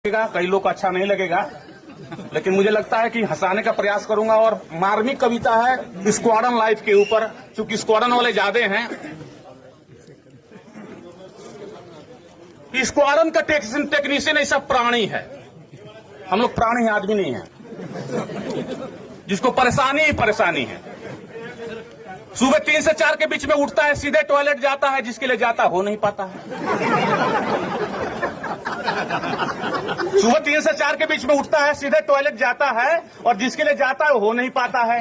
कई लोग को अच्छा नहीं लगेगा, लेकिन मुझे लगता है कि हंसाने का प्रयास करूंगा। और मार्मिक कविता है स्क्वाड्रन लाइफ के ऊपर, चूंकि स्क्वाड्रन वाले ज्यादा हैं। स्क्वाड्रन का टेक्नीशियन ऐसा प्राणी है, हम लोग प्राणी हैं, आदमी नहीं है, जिसको परेशानी ही परेशानी है। सुबह 3 से 4 के बीच में उठता है, सीधे टॉयलेट जाता है, जिसके लिए जाता हो नहीं पाता है। सुबह 3 से 4 के बीच में उठता है, सीधे टॉयलेट जाता है, और जिसके लिए जाता है हो नहीं पाता है।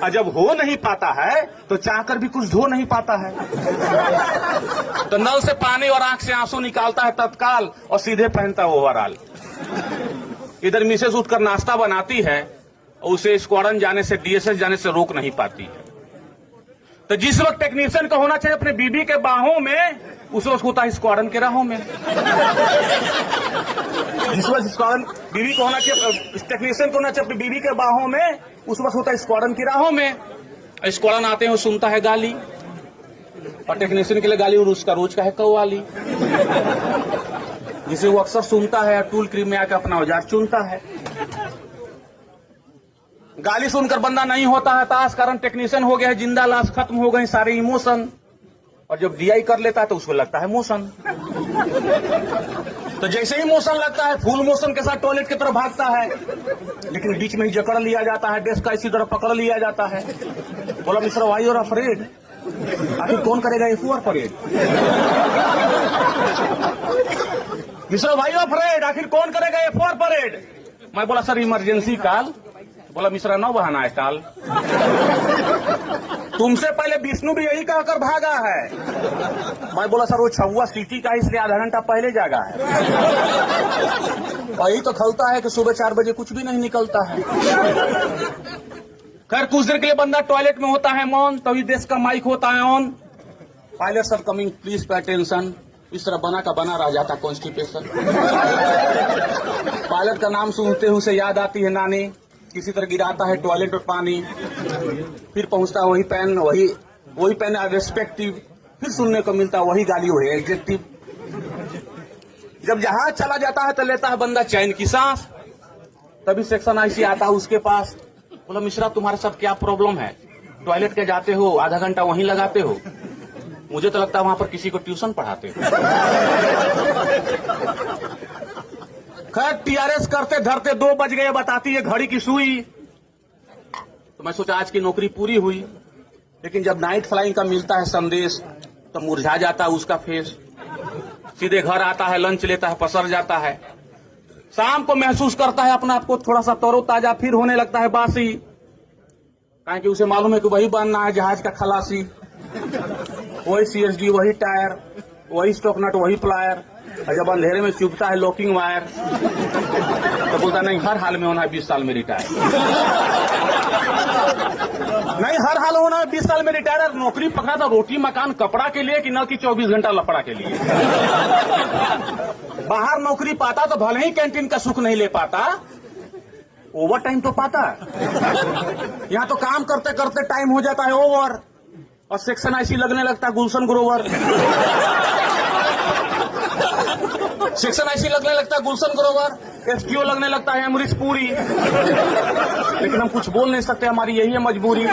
और जब हो नहीं पाता है तो चाहकर भी कुछ धो नहीं पाता है, तो नल से पानी और आंख से आंसू निकालता है तत्काल, और सीधे पहनता है ओवरऑल। इधर मिसेस उठकर नाश्ता बनाती है, और उसे स्क्वाड्रन जाने से, डीएसएस जाने से रोक नहीं पाती है। तो जिस वक्त टेक्नीशियन का होना चाहिए अपने बीबी के बाहों में, उस वक्त होता है स्क्वाड्रन के राहों में। जिस वक्त स्क्वाड्रन बीबी को होना चाहिए, टेक्नीशियन को होना चाहिए अपनी बीबी के बाहों में, उस वक्त होता है स्क्वाड्रन की राहों में। स्क्वाड्रन आते हैं, वो सुनता है गाली, और टेक्नीशियन के लिए गाली और उसका रोज का है कव्वाली, जिसे वो अक्सर सुनता है, टूल क्रीम में आकर अपना औजार चुनता है। गाली सुनकर बंदा नहीं होता है ताश, कारण टेक्नीशियन हो गया है जिंदा लाश, खत्म हो गए सारे इमोशन। और जब डीआई कर लेता है तो उसको लगता है मोशन। तो जैसे ही मोशन लगता है, फुल मोशन के साथ टॉयलेट की तरफ भागता है, लेकिन बीच में ही जकड़ लिया जाता है, डेस्क का इसी तरह पकड़ लिया जाता है। बोला मिस्टर वाई और अफरेड, आखिर कौन करेगा F4 परेड? मिस्टर वाई और अफरेड, आखिर कौन करेगा F4 परेड? मैं बोला सर इमरजेंसी कॉल। बोला मिश्रा नौ बहाना है काल, तुमसे पहले विष्णु भी यही कहकर भागा है। मैं बोला सर वो छुआ सिटी का, इसलिए आधा घंटा पहले जागा है। वही तो खलता है कि सुबह 4 बजे कुछ भी नहीं निकलता है। खैर कुछ देर के लिए बंदा टॉयलेट में होता है मौन, तभी देश का माइक होता है on. Pilots are coming please pay attention. इस तरह बना का बना रह जाता कॉन्स्टिपेशन। पायलट का नाम सुनते ही उसे याद आती है नानी, किसी तरह गिराता है टॉयलेट में पानी, फिर पहुंचता वही पेन रेस्पेक्टिव, फिर सुनने को मिलता वही गाली, वही एडजेक्टिव। जब जहाज चला जाता है तो लेता है बंदा चैन की सांस, तभी सेक्शन आईसी आता है उसके पास। बोला मिश्रा तुम्हारे साथ क्या प्रॉब्लम है, टॉयलेट के जाते हो, आधा घंटा वहीं लगाते हो, मुझे तो लगता है वहां पर किसी को ट्यूशन पढ़ाते हो। खैर टीआरएस करते धरते 2 बज गए, बताती है घड़ी की सुई। तो मैं सोचा आज की नौकरी पूरी हुई, लेकिन जब नाइट फ्लाइंग का मिलता है संदेश तो मुरझा जाता है उसका फेस। सीधे घर आता है, लंच लेता है, पसर जाता है। शाम को महसूस करता है अपना आपको थोड़ा सा तरोताजा, फिर होने लगता है बासी, कारण कि उसे मालूम है कि वही बनना है जहाज का खलासी। वही CSD, वही टायर, वही स्टॉक नट, वही प्लायर। और जब अंधेरे में चुभता है लॉकिंग वायर, तो बोलता नहीं हर हाल में होना है 20 साल में रिटायर। नहीं हर हाल होना है 20 साल में रिटायर। नौकरी पकड़ा था रोटी मकान कपड़ा के लिए, कि न कि 24 घंटा लपड़ा के लिए। बाहर नौकरी पाता तो भले ही कैंटीन का सुख नहीं ले पाता, ओवर टाइम तो पाता। यहाँ तो काम करते करते टाइम हो जाता है ओवर, और सेक्शन आईसी लगने लगता है गुलशन ग्रोवर। सेक्शन आईसी लगने लगता है गुलशन ग्रोवर, FTO लगने लगता है अमरीश पुरी। लेकिन हम कुछ बोल नहीं सकते, हमारी यही है मजबूरी।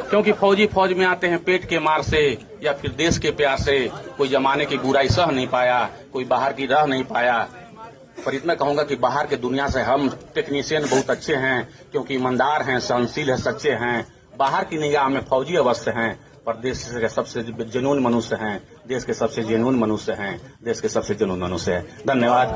क्योंकि फौजी फौज में आते हैं पेट के मार से, या फिर देश के प्यार से। कोई जमाने की बुराई सह नहीं पाया, कोई बाहर की रह नहीं पाया। पर इतना कहूंगा कि बाहर के दुनिया से हम टेक्नीशियन बहुत अच्छे हैं, क्योंकि ईमानदार हैं, सहनशील है, सच्चे हैं। बाहर की निगाह में फौजी अवश्य हैं, पर देश के सबसे जेन्युइन मनुष्य हैं, देश के सबसे जेन्युइन मनुष्य हैं, देश के सबसे जेन्युइन मनुष्य हैं। धन्यवाद।